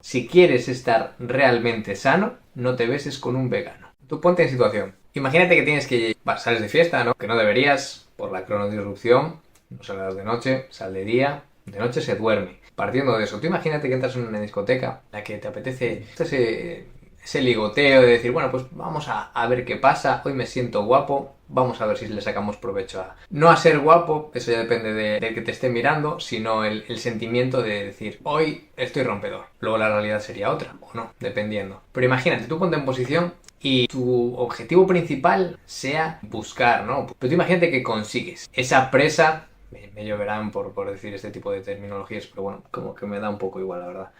si quieres estar realmente sano, no te beses con un vegano. Tú ponte en situación. Imagínate que tienes que sales de fiesta, ¿no? Que no deberías por la cronodisrupción. No salgas de noche, sal de día. De noche se duerme. Partiendo de eso, tú imagínate que entras en una discoteca en la que te apetece ese ligoteo de decir, bueno, pues vamos a ver qué pasa, hoy me siento guapo, vamos a ver si le sacamos provecho a... No a ser guapo, eso ya depende del que te esté mirando, sino el sentimiento de decir, hoy estoy rompedor. Luego la realidad sería otra, o no, dependiendo. Pero imagínate, tú ponte en posición y tu objetivo principal sea buscar, ¿no? Pero tú imagínate que consigues esa presa, me lloverán por decir este tipo de terminologías, pero bueno, como que me da un poco igual, la verdad.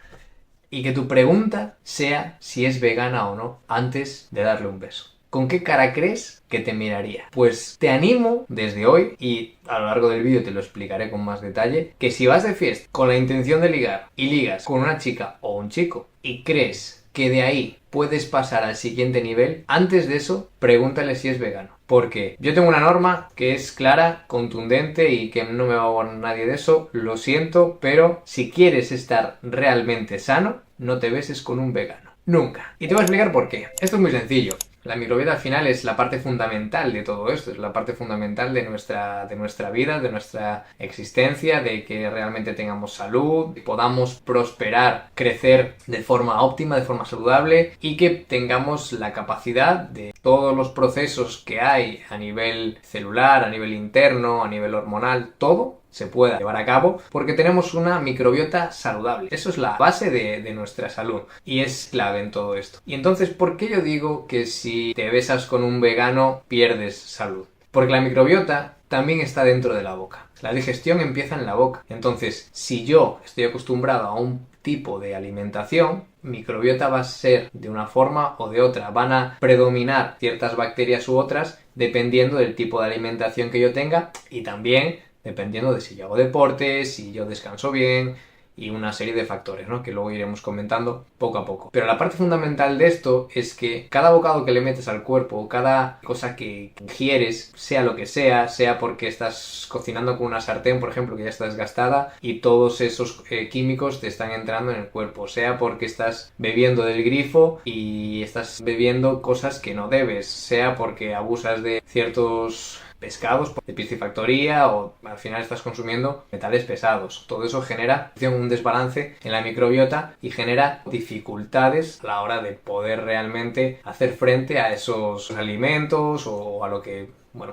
Y que tu pregunta sea si es vegana o no antes de darle un beso. ¿Con qué cara crees que te miraría? Pues te animo desde hoy, y a lo largo del vídeo te lo explicaré con más detalle, que si vas de fiesta con la intención de ligar y ligas con una chica o un chico y crees que de ahí puedes pasar al siguiente nivel, antes de eso pregúntale si es vegano. Porque yo tengo una norma que es clara, contundente y que no me va a borrar nadie de eso, lo siento, pero si quieres estar realmente sano, no te beses con un vegano. Nunca. Y te voy a explicar por qué. Esto es muy sencillo. La microbiota al final es la parte fundamental de todo esto, es la parte fundamental de nuestra vida, de nuestra existencia, de que realmente tengamos salud, podamos prosperar, crecer de forma óptima, de forma saludable y que tengamos la capacidad de todos los procesos que hay a nivel celular, a nivel interno, a nivel hormonal, todo se pueda llevar a cabo porque tenemos una microbiota saludable. Eso es la base de nuestra salud y es clave en todo esto. Y entonces, ¿por qué yo digo que si te besas con un vegano pierdes salud? Porque la microbiota también está dentro de la boca. La digestión empieza en la boca. Entonces, si yo estoy acostumbrado a un tipo de alimentación, mi microbiota va a ser de una forma o de otra. Van a predominar ciertas bacterias u otras dependiendo del tipo de alimentación que yo tenga y también dependiendo de si yo hago deporte, si yo descanso bien y una serie de factores, ¿no? Que luego iremos comentando poco a poco. Pero la parte fundamental de esto es que cada bocado que le metes al cuerpo, cada cosa que ingieres, sea lo que sea porque estás cocinando con una sartén, por ejemplo, que ya está desgastada y todos esos químicos te están entrando en el cuerpo, sea porque estás bebiendo del grifo y estás bebiendo cosas que no debes, sea porque abusas de ciertos pescados de piscifactoría o al final estás consumiendo metales pesados. Todo eso genera un desbalance en la microbiota y genera dificultades a la hora de poder realmente hacer frente a esos alimentos o a lo que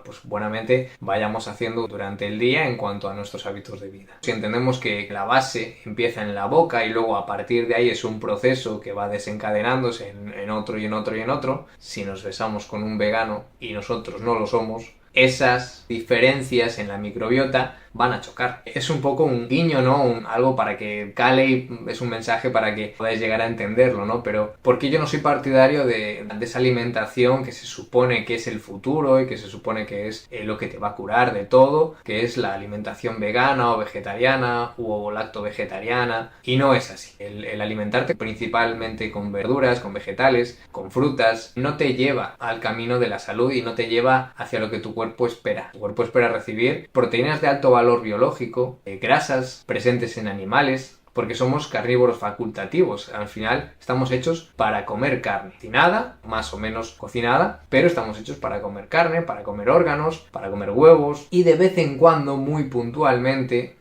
pues buenamente vayamos haciendo durante el día en cuanto a nuestros hábitos de vida. Si entendemos que la base empieza en la boca y luego a partir de ahí es un proceso que va desencadenándose en otro y en otro y en otro, si nos besamos con un vegano y nosotros no lo somos, esas diferencias en la microbiota van a chocar. Es un poco un guiño, ¿no? Algo para que cale y es un mensaje para que podáis llegar a entenderlo, ¿no? Pero porque yo no soy partidario de esa alimentación que se supone que es el futuro y que se supone que es lo que te va a curar de todo, que es la alimentación vegana o vegetariana o lacto-vegetariana, y no es así. El alimentarte principalmente con verduras, con vegetales, con frutas, no te lleva al camino de la salud y no te lleva hacia lo que tu cuerpo espera. Tu cuerpo espera recibir proteínas de alto valor biológico, grasas presentes en animales, porque somos carnívoros facultativos. Al final estamos hechos para comer carne. Cocinada, más o menos cocinada, pero estamos hechos para comer carne, para comer órganos, para comer huevos y de vez en cuando, muy puntualmente,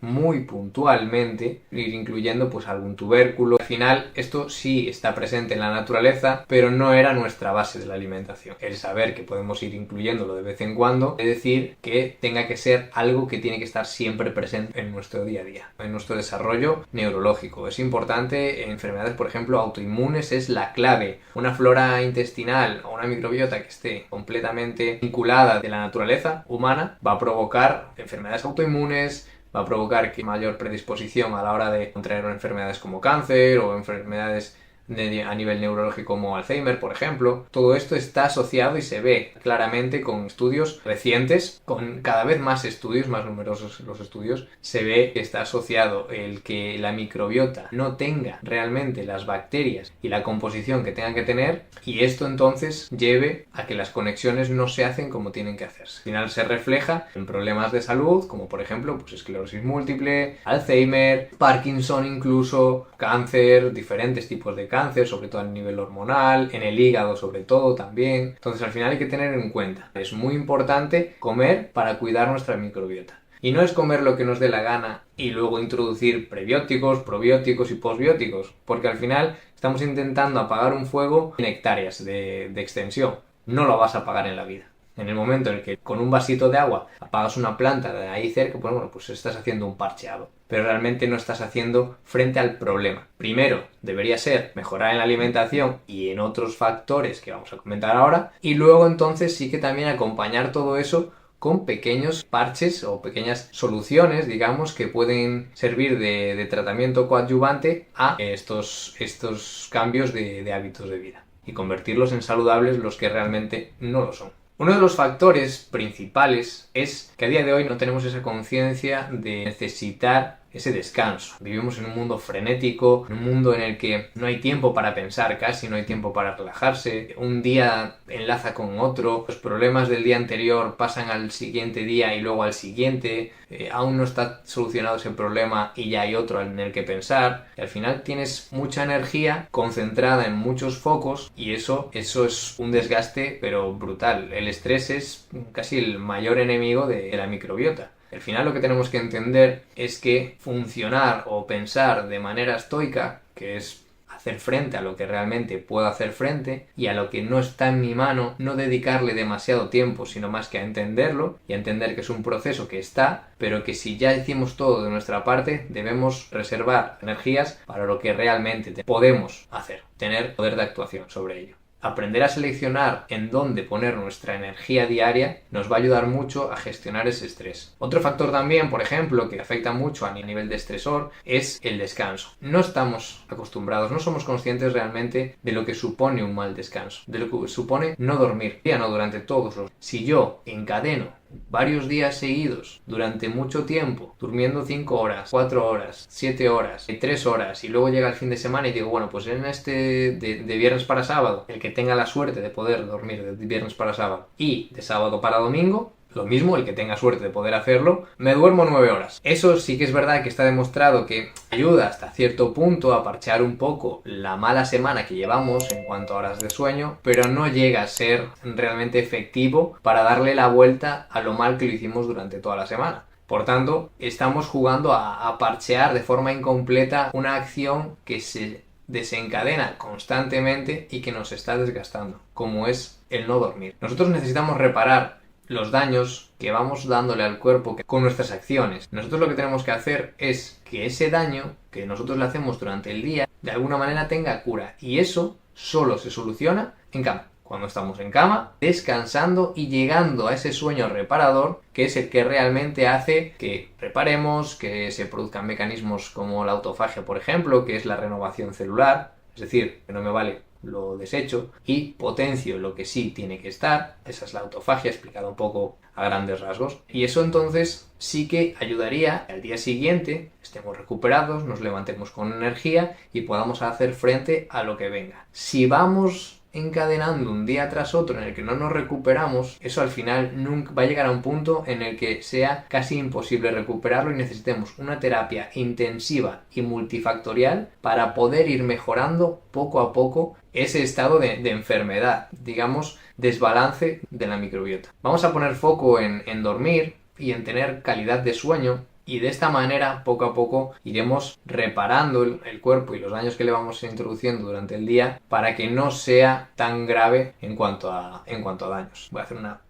ir incluyendo pues algún tubérculo. Al final esto sí está presente en la naturaleza, pero no era nuestra base de la alimentación. El saber que podemos ir incluyéndolo de vez en cuando, es decir, que tenga que ser algo que tiene que estar siempre presente en nuestro día a día, en nuestro desarrollo neurológico. Es importante en enfermedades, por ejemplo, autoinmunes es la clave. Una flora intestinal o una microbiota que esté completamente vinculada de la naturaleza humana va a provocar enfermedades autoinmunes, va a provocar que mayor predisposición a la hora de contraer enfermedades como cáncer o enfermedades a nivel neurológico como Alzheimer, por ejemplo. Todo esto está asociado y se ve claramente con estudios recientes, con cada vez más estudios, más numerosos los estudios, se ve que está asociado el que la microbiota no tenga realmente las bacterias y la composición que tengan que tener, y esto entonces lleve a que las conexiones no se hacen como tienen que hacerse. Al final se refleja en problemas de salud, como por ejemplo pues esclerosis múltiple, Alzheimer, Parkinson incluso, cáncer, diferentes tipos de cáncer, sobre todo a nivel hormonal, en el hígado sobre todo también. Entonces al final hay que tener en cuenta, es muy importante comer para cuidar nuestra microbiota. Y no es comer lo que nos dé la gana y luego introducir prebióticos, probióticos y posbióticos, porque al final estamos intentando apagar un fuego en hectáreas de extensión. No lo vas a apagar en la vida. En el momento en el que con un vasito de agua apagas una planta de ahí cerca, pues bueno, pues estás haciendo un parcheado. Pero realmente no estás haciendo frente al problema. Primero, debería ser mejorar en la alimentación y en otros factores que vamos a comentar ahora. Y luego entonces sí que también acompañar todo eso con pequeños parches o pequeñas soluciones, digamos, que pueden servir de tratamiento coadyuvante a estos cambios de hábitos de vida y convertirlos en saludables los que realmente no lo son. Uno de los factores principales es que a día de hoy no tenemos esa conciencia de necesitar ese descanso. Vivimos en un mundo frenético, en un mundo en el que no hay tiempo para pensar casi, no hay tiempo para relajarse, un día enlaza con otro, los problemas del día anterior pasan al siguiente día y luego al siguiente, aún no está solucionado ese problema y ya hay otro en el que pensar, y al final tienes mucha energía concentrada en muchos focos y eso es un desgaste pero brutal. El estrés es casi el mayor enemigo de la microbiota. Al final lo que tenemos que entender es que funcionar o pensar de manera estoica, que es hacer frente a lo que realmente puedo hacer frente y a lo que no está en mi mano, no dedicarle demasiado tiempo, sino más que a entenderlo y a entender que es un proceso que está, pero que si ya hicimos todo de nuestra parte, debemos reservar energías para lo que realmente podemos hacer, tener poder de actuación sobre ello. Aprender a seleccionar en dónde poner nuestra energía diaria nos va a ayudar mucho a gestionar ese estrés. Otro factor también, por ejemplo, que afecta mucho a nivel de estresor es el descanso. No estamos acostumbrados, no somos conscientes realmente de lo que supone un mal descanso, de lo que supone no dormir, ya no durante todos los... Si yo encadeno varios días seguidos, durante mucho tiempo, durmiendo 5 horas, 4 horas, 7 horas, 3 horas, y luego llega el fin de semana y digo, bueno, pues en de viernes para sábado, el que tenga la suerte de poder dormir de viernes para sábado y de sábado para domingo, lo mismo, el que tenga suerte de poder hacerlo, me duermo 9 horas. Eso sí que es verdad que está demostrado que ayuda hasta cierto punto a parchear un poco la mala semana que llevamos en cuanto a horas de sueño, pero no llega a ser realmente efectivo para darle la vuelta a lo mal que lo hicimos durante toda la semana. Por tanto, estamos jugando a parchear de forma incompleta una acción que se desencadena constantemente y que nos está desgastando, como es el no dormir. Nosotros necesitamos reparar los daños que vamos dándole al cuerpo con nuestras acciones. Nosotros lo que tenemos que hacer es que ese daño que nosotros le hacemos durante el día de alguna manera tenga cura, y eso solo se soluciona en cama. Cuando estamos en cama, descansando y llegando a ese sueño reparador, que es el que realmente hace que reparemos, que se produzcan mecanismos como la autofagia, por ejemplo, que es la renovación celular, es decir, que no me vale lo desecho y potencio lo que sí tiene que estar. Esa es la autofagia explicada un poco a grandes rasgos, y eso entonces sí que ayudaría al día siguiente estemos recuperados, nos levantemos con energía y podamos hacer frente a lo que venga. Si vamos encadenando un día tras otro en el que no nos recuperamos, eso al final nunca va a llegar a un punto en el que sea casi imposible recuperarlo y necesitemos una terapia intensiva y multifactorial para poder ir mejorando poco a poco ese estado de enfermedad, digamos, desbalance de la microbiota. Vamos a poner foco en dormir y en tener calidad de sueño, y de esta manera poco a poco iremos reparando el cuerpo y los daños que le vamos introduciendo durante el día para que no sea tan grave en cuanto a daños. Voy a hacer una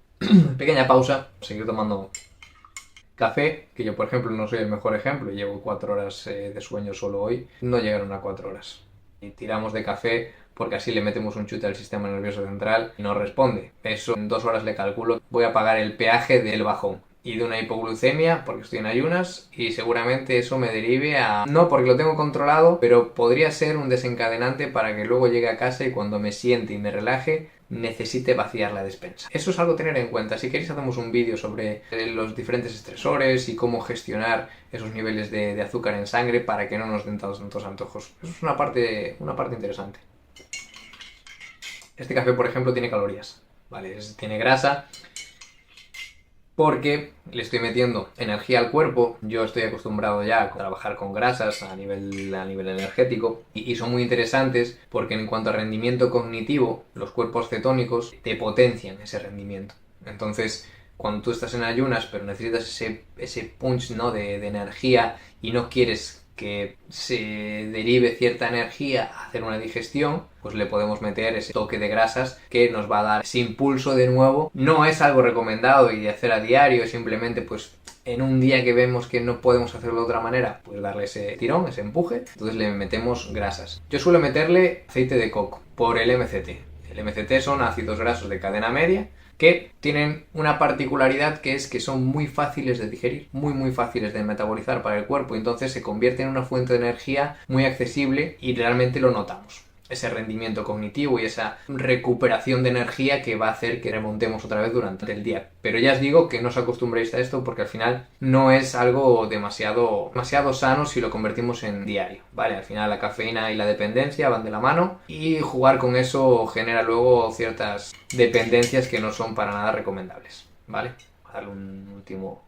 pequeña pausa, seguir tomando café, que yo por ejemplo no soy el mejor ejemplo, llevo 4 horas de sueño solo hoy, no llegaron a 4 horas. Y tiramos de café porque así le metemos un chute al sistema nervioso central y no responde. Eso en 2 horas le calculo, voy a pagar el peaje del bajón. y de una hipoglucemia porque estoy en ayunas, y seguramente eso me derive a... No porque lo tengo controlado, pero podría ser un desencadenante para que luego llegue a casa y cuando me siente y me relaje necesite vaciar la despensa. Eso es algo a tener en cuenta. Si queréis hacemos un vídeo sobre los diferentes estresores y cómo gestionar esos niveles de azúcar en sangre para que no nos den tantos antojos. Eso es una parte interesante. Este café, por ejemplo, tiene calorías, ¿vale? Tiene grasa porque le estoy metiendo energía al cuerpo. Yo estoy acostumbrado ya a trabajar con grasas a nivel energético y son muy interesantes porque en cuanto a rendimiento cognitivo, los cuerpos cetónicos te potencian ese rendimiento. Entonces, cuando tú estás en ayunas pero necesitas ese punch, ¿no?, de energía y no quieres que se derive cierta energía a hacer una digestión, pues le podemos meter ese toque de grasas que nos va a dar ese impulso de nuevo. No es algo recomendado y de hacer a diario, simplemente pues en un día que vemos que no podemos hacerlo de otra manera, pues darle ese tirón, ese empuje, entonces le metemos grasas. Yo suelo meterle aceite de coco por el MCT. El MCT son ácidos grasos de cadena media que tienen una particularidad, que es que son muy fáciles de digerir, muy fáciles de metabolizar para el cuerpo, entonces se convierte en una fuente de energía muy accesible y realmente lo notamos. Ese rendimiento cognitivo y esa recuperación de energía que va a hacer que remontemos otra vez durante el día. Pero ya os digo que no os acostumbréis a esto porque al final no es algo demasiado sano si lo convertimos en diario, ¿vale? Al final la cafeína y la dependencia van de la mano y jugar con eso genera luego ciertas dependencias que no son para nada recomendables, ¿vale? Voy a darle un último...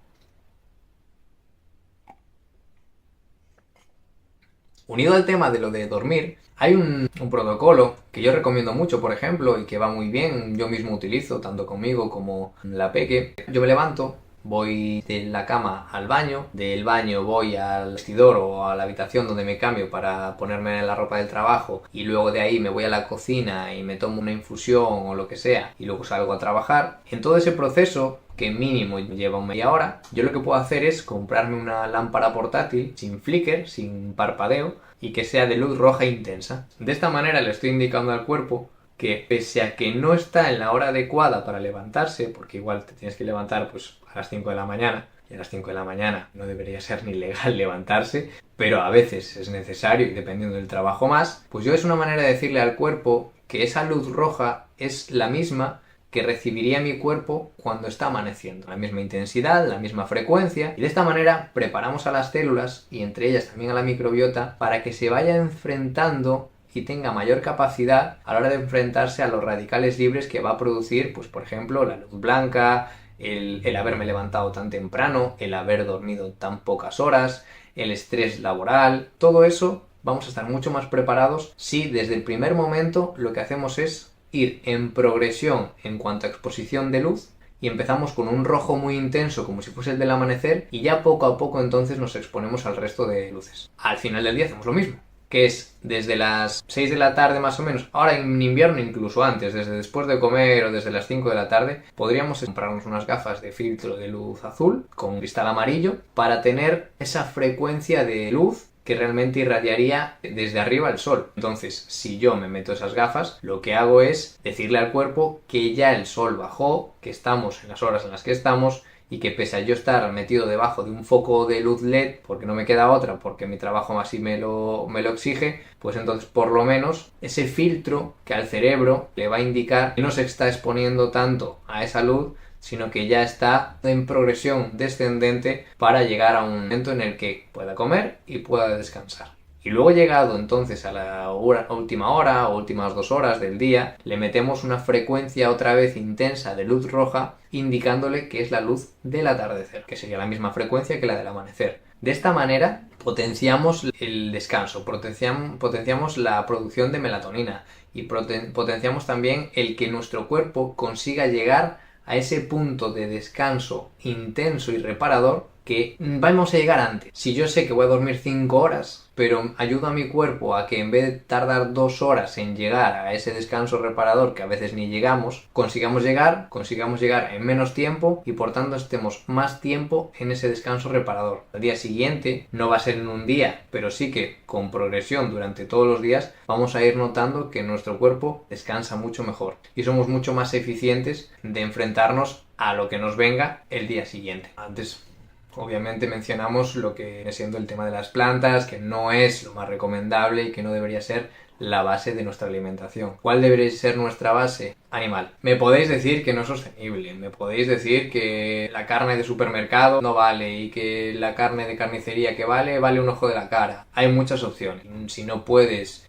Unido al tema de lo de dormir, hay un protocolo que yo recomiendo mucho, por ejemplo, y que va muy bien, yo mismo utilizo, tanto conmigo como la peque. Yo me levanto, voy de la cama al baño, del baño voy al vestidor o a la habitación donde me cambio para ponerme la ropa del trabajo y luego de ahí me voy a la cocina y me tomo una infusión o lo que sea y luego salgo a trabajar. En todo ese proceso, que mínimo lleva media hora, yo lo que puedo hacer es comprarme una lámpara portátil sin flicker, sin parpadeo y que sea de luz roja intensa. De esta manera le estoy indicando al cuerpo que pese a que no está en la hora adecuada para levantarse, porque igual te tienes que levantar pues a las 5 de la mañana, y a las 5 de la mañana no debería ser ni legal levantarse, pero a veces es necesario y dependiendo del trabajo más, pues yo es una manera de decirle al cuerpo que esa luz roja es la misma que recibiría mi cuerpo cuando está amaneciendo. La misma intensidad, la misma frecuencia, y de esta manera preparamos a las células y entre ellas también a la microbiota para que se vaya enfrentando y tenga mayor capacidad a la hora de enfrentarse a los radicales libres que va a producir, pues por ejemplo, la luz blanca, el haberme levantado tan temprano, el haber dormido tan pocas horas, el estrés laboral. Todo eso vamos a estar mucho más preparados si desde el primer momento lo que hacemos es ir en progresión en cuanto a exposición de luz y empezamos con un rojo muy intenso como si fuese el del amanecer y ya poco a poco entonces nos exponemos al resto de luces. Al final del día hacemos lo mismo, que es desde las 6 de la tarde más o menos, ahora en invierno incluso antes, desde después de comer o desde las 5 de la tarde, podríamos comprarnos unas gafas de filtro de luz azul con cristal amarillo para tener esa frecuencia de luz que realmente irradiaría desde arriba el sol. Entonces, si yo me meto esas gafas, lo que hago es decirle al cuerpo que ya el sol bajó, que estamos en las horas en las que estamos y que pese a yo estar metido debajo de un foco de luz LED, porque no me queda otra, porque mi trabajo así me lo exige, pues entonces por lo menos ese filtro que al cerebro le va a indicar que no se está exponiendo tanto a esa luz, sino que ya está en progresión descendente para llegar a un momento en el que pueda comer y pueda descansar. Y luego llegado entonces a la última hora o últimas 2 horas del día, le metemos una frecuencia otra vez intensa de luz roja indicándole que es la luz del atardecer, que sería la misma frecuencia que la del amanecer. De esta manera potenciamos el descanso, potenciamos la producción de melatonina y potenciamos también el que nuestro cuerpo consiga llegar a ese punto de descanso intenso y reparador que vamos a llegar antes. Si yo sé que voy a dormir 5 horas, pero ayudo a mi cuerpo a que en vez de tardar 2 horas en llegar a ese descanso reparador, que a veces ni llegamos, consigamos llegar en menos tiempo y por tanto estemos más tiempo en ese descanso reparador. Al día siguiente no va a ser en un día, pero sí que con progresión durante todos los días vamos a ir notando que nuestro cuerpo descansa mucho mejor y somos mucho más eficientes de enfrentarnos a lo que nos venga el día siguiente. Antes obviamente mencionamos lo que viene siendo el tema de las plantas, que no es lo más recomendable y que no debería ser la base de nuestra alimentación. ¿Cuál debería ser nuestra base? Animal. Me podéis decir que no es sostenible, me podéis decir que la carne de supermercado no vale y que la carne de carnicería que vale un ojo de la cara. Hay muchas opciones. Si no puedes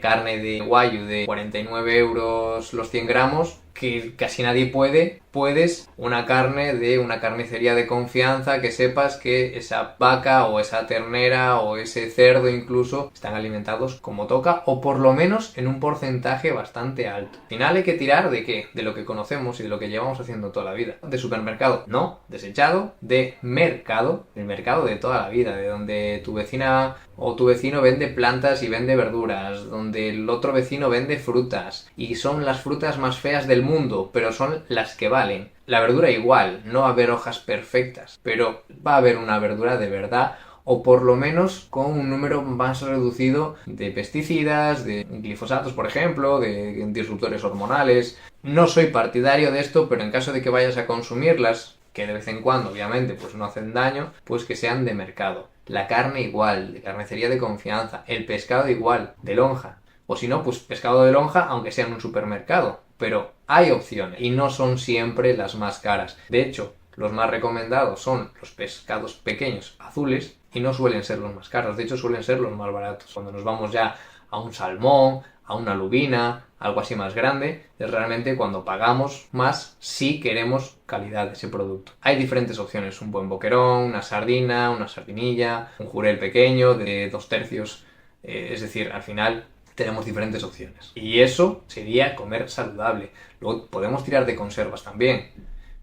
carne de Wagyu de 49 euros los 100 gramos, que casi nadie puede, puedes una carne de una carnicería de confianza que sepas que esa vaca o esa ternera o ese cerdo incluso están alimentados como toca o por lo menos en un porcentaje bastante alto. Al final hay que tirar ¿de qué? De lo que conocemos y de lo que llevamos haciendo toda la vida. De supermercado, no, desechado, de mercado, el mercado de toda la vida, de donde tu vecina o tu vecino vende plantas y vende verduras, donde el otro vecino vende frutas y son las frutas más feas del mundo, pero son las que valen. La verdura igual, no va a haber hojas perfectas, pero va a haber una verdura de verdad o por lo menos con un número más reducido de pesticidas, de glifosatos, por ejemplo, de disruptores hormonales. No soy partidario de esto, pero en caso de que vayas a consumirlas, que de vez en cuando obviamente pues no hacen daño, pues que sean de mercado. La carne igual, de carnicería de confianza, el pescado igual, de lonja. O si no, pues pescado de lonja, aunque sea en un supermercado. Pero hay opciones y no son siempre las más caras. De hecho, los más recomendados son los pescados pequeños azules y no suelen ser los más caros. De hecho, suelen ser los más baratos. Cuando nos vamos ya a un salmón, a una lubina, algo así más grande, es realmente cuando pagamos más si queremos calidad de ese producto. Hay diferentes opciones, un buen boquerón, una sardina, una sardinilla, un jurel pequeño de 2/3, es decir, al final tenemos diferentes opciones. Y eso sería comer saludable. Luego podemos tirar de conservas también.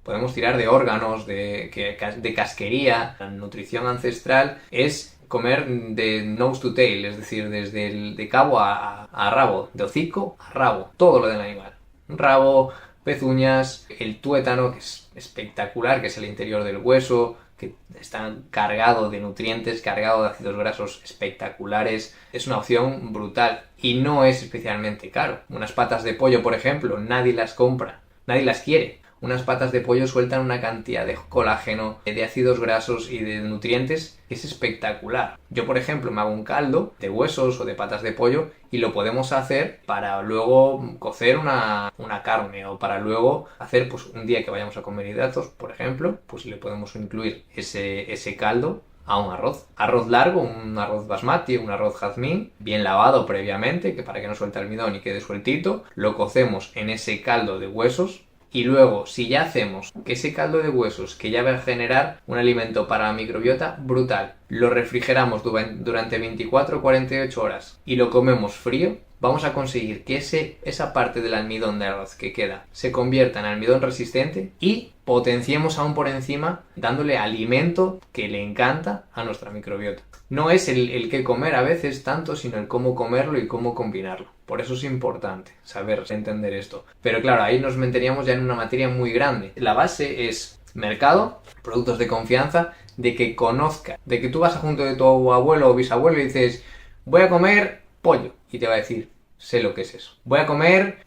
Podemos tirar de órganos, de casquería. La nutrición ancestral es comer de nose to tail, es decir, desde de cabo a rabo, de hocico a rabo, todo lo del animal. Rabo, pezuñas, el tuétano, que es espectacular, que es el interior del hueso, que está cargado de nutrientes, cargado de ácidos grasos espectaculares. Es una opción brutal y no es especialmente caro. Unas patas de pollo, por ejemplo, nadie las compra, nadie las quiere. Unas patas de pollo sueltan una cantidad de colágeno, de ácidos grasos y de nutrientes que es espectacular. Yo, por ejemplo, me hago un caldo de huesos o de patas de pollo y lo podemos hacer para luego cocer una carne o para luego hacer, pues un día que vayamos a comer hidratos, por ejemplo, pues le podemos incluir ese caldo a un arroz. Arroz largo, un arroz basmati, un arroz jazmín, bien lavado previamente, que para que no suelte almidón y quede sueltito, lo cocemos en ese caldo de huesos. Y luego, si ya hacemos que ese caldo de huesos, que ya va a generar un alimento para la microbiota brutal, lo refrigeramos durante 24 o 48 horas y lo comemos frío, vamos a conseguir que esa parte del almidón de arroz que queda se convierta en almidón resistente y potenciemos aún por encima dándole alimento que le encanta a nuestra microbiota. No es el qué comer a veces tanto, sino el cómo comerlo y cómo combinarlo. Por eso es importante saber entender esto. Pero claro, ahí nos meteríamos ya en una materia muy grande. La base es mercado, productos de confianza, de que conozca, de que tú vas junto de tu abuelo o bisabuelo y dices, voy a comer pollo. Y te va a decir, sé lo que es eso. Voy a comer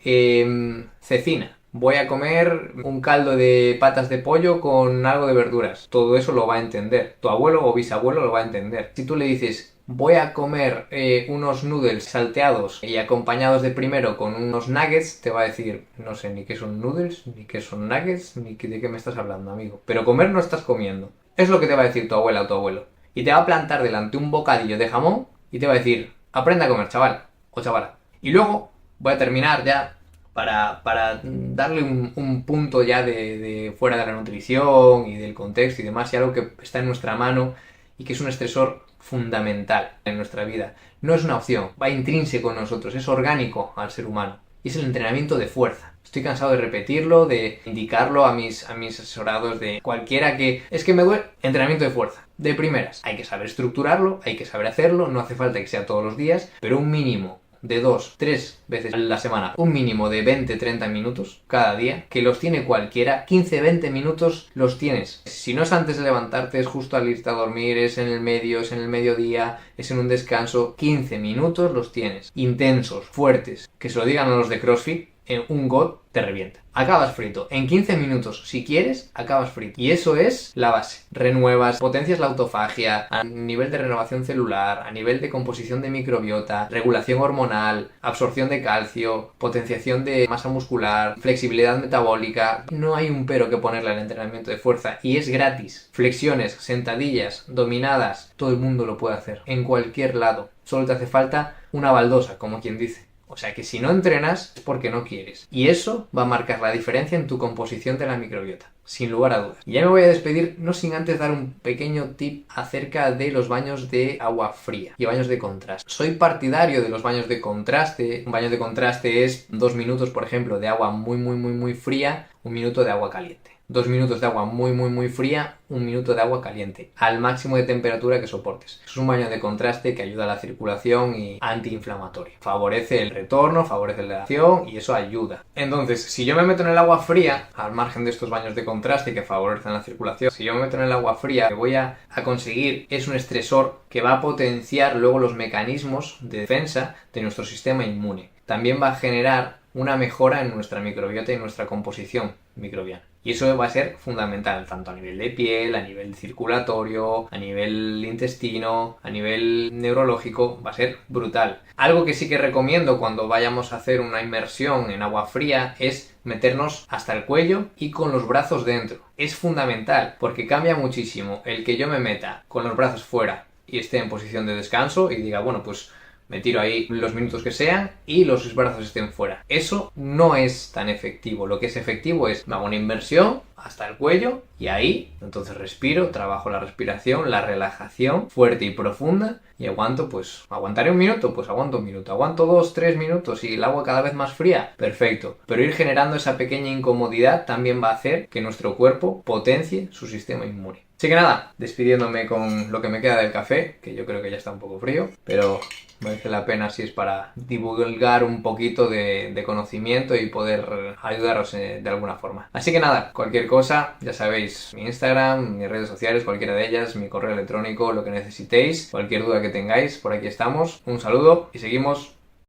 cecina. Voy a comer un caldo de patas de pollo con algo de verduras. Todo eso lo va a entender. Tu abuelo o bisabuelo lo va a entender. Si tú le dices, voy a comer unos noodles salteados y acompañados de primero con unos nuggets, te va a decir, no sé ni qué son noodles, ni qué son nuggets, ni de qué me estás hablando, amigo. Pero comer no estás comiendo. Es lo que te va a decir tu abuela o tu abuelo. Y te va a plantar delante un bocadillo de jamón y te va a decir, aprende a comer, chaval o chavala. Y luego voy a terminar ya para darle un punto ya de fuera de la nutrición y del contexto y demás, y algo que está en nuestra mano y que es un estresor fundamental en nuestra vida. No es una opción, va intrínseco en nosotros, es orgánico al ser humano. y es el entrenamiento de fuerza. Estoy cansado de repetirlo, de indicarlo a mis asesorados, de cualquiera que... Es que me duele. Entrenamiento de fuerza. De primeras. Hay que saber estructurarlo, hay que saber hacerlo, no hace falta que sea todos los días, pero un mínimo de 2-3 veces a la semana, un mínimo de 20-30 minutos cada día, que los tiene cualquiera, 15-20 minutos los tienes. Si no es antes de levantarte, es justo al irte a dormir, es en el medio, es en el mediodía, es en un descanso, 15 minutos los tienes. Intensos, fuertes, que se lo digan a los de CrossFit, en un God te revienta. Acabas frito. En 15 minutos, si quieres, acabas frito. Y eso es la base. Renuevas, potencias la autofagia, a nivel de renovación celular, a nivel de composición de microbiota, regulación hormonal, absorción de calcio, potenciación de masa muscular, flexibilidad metabólica. No hay un pero que ponerle al entrenamiento de fuerza y es gratis. Flexiones, sentadillas, dominadas, todo el mundo lo puede hacer. En cualquier lado. Solo te hace falta una baldosa, como quien dice. O sea que si no entrenas es porque no quieres. Y eso va a marcar la diferencia en tu composición de la microbiota, sin lugar a dudas. Y ya me voy a despedir, no sin antes dar un pequeño tip acerca de los baños de agua fría y baños de contraste. Soy partidario de los baños de contraste. Un baño de contraste es 2 minutos, por ejemplo, de agua muy fría, 1 minuto de agua caliente. 2 minutos de agua muy fría, 1 minuto de agua caliente, al máximo de temperatura que soportes. Es un baño de contraste que ayuda a la circulación y antiinflamatorio. Favorece el retorno, favorece la acción y eso ayuda. Entonces, si yo me meto en el agua fría, al margen de estos baños de contraste que favorecen la circulación, si yo me meto en el agua fría, lo que voy a conseguir es un estresor que va a potenciar luego los mecanismos de defensa de nuestro sistema inmune. También va a generar una mejora en nuestra microbiota y nuestra composición microbiana. Y eso va a ser fundamental, tanto a nivel de piel, a nivel circulatorio, a nivel intestino, a nivel neurológico, va a ser brutal. Algo que sí que recomiendo cuando vayamos a hacer una inmersión en agua fría es meternos hasta el cuello y con los brazos dentro. Es fundamental porque cambia muchísimo el que yo me meta con los brazos fuera y esté en posición de descanso y diga, bueno, pues me tiro ahí los minutos que sean y los brazos estén fuera. Eso no es tan efectivo. Lo que es efectivo es, me hago una inversión hasta el cuello y ahí, entonces respiro, trabajo la respiración, la relajación fuerte y profunda y aguanto, pues, ¿aguantaré 1 minuto? Pues aguanto 1 minuto. ¿Aguanto 2-3 minutos y el agua cada vez más fría? Perfecto. Pero ir generando esa pequeña incomodidad también va a hacer que nuestro cuerpo potencie su sistema inmune. Así que nada, despidiéndome con lo que me queda del café, que yo creo que ya está un poco frío, pero merece la pena si es para divulgar un poquito de conocimiento y poder ayudaros de alguna forma. Así que nada, cualquier cosa, ya sabéis, mi Instagram, mis redes sociales, cualquiera de ellas, mi correo electrónico, lo que necesitéis, cualquier duda que tengáis, por aquí estamos. Un saludo y seguimos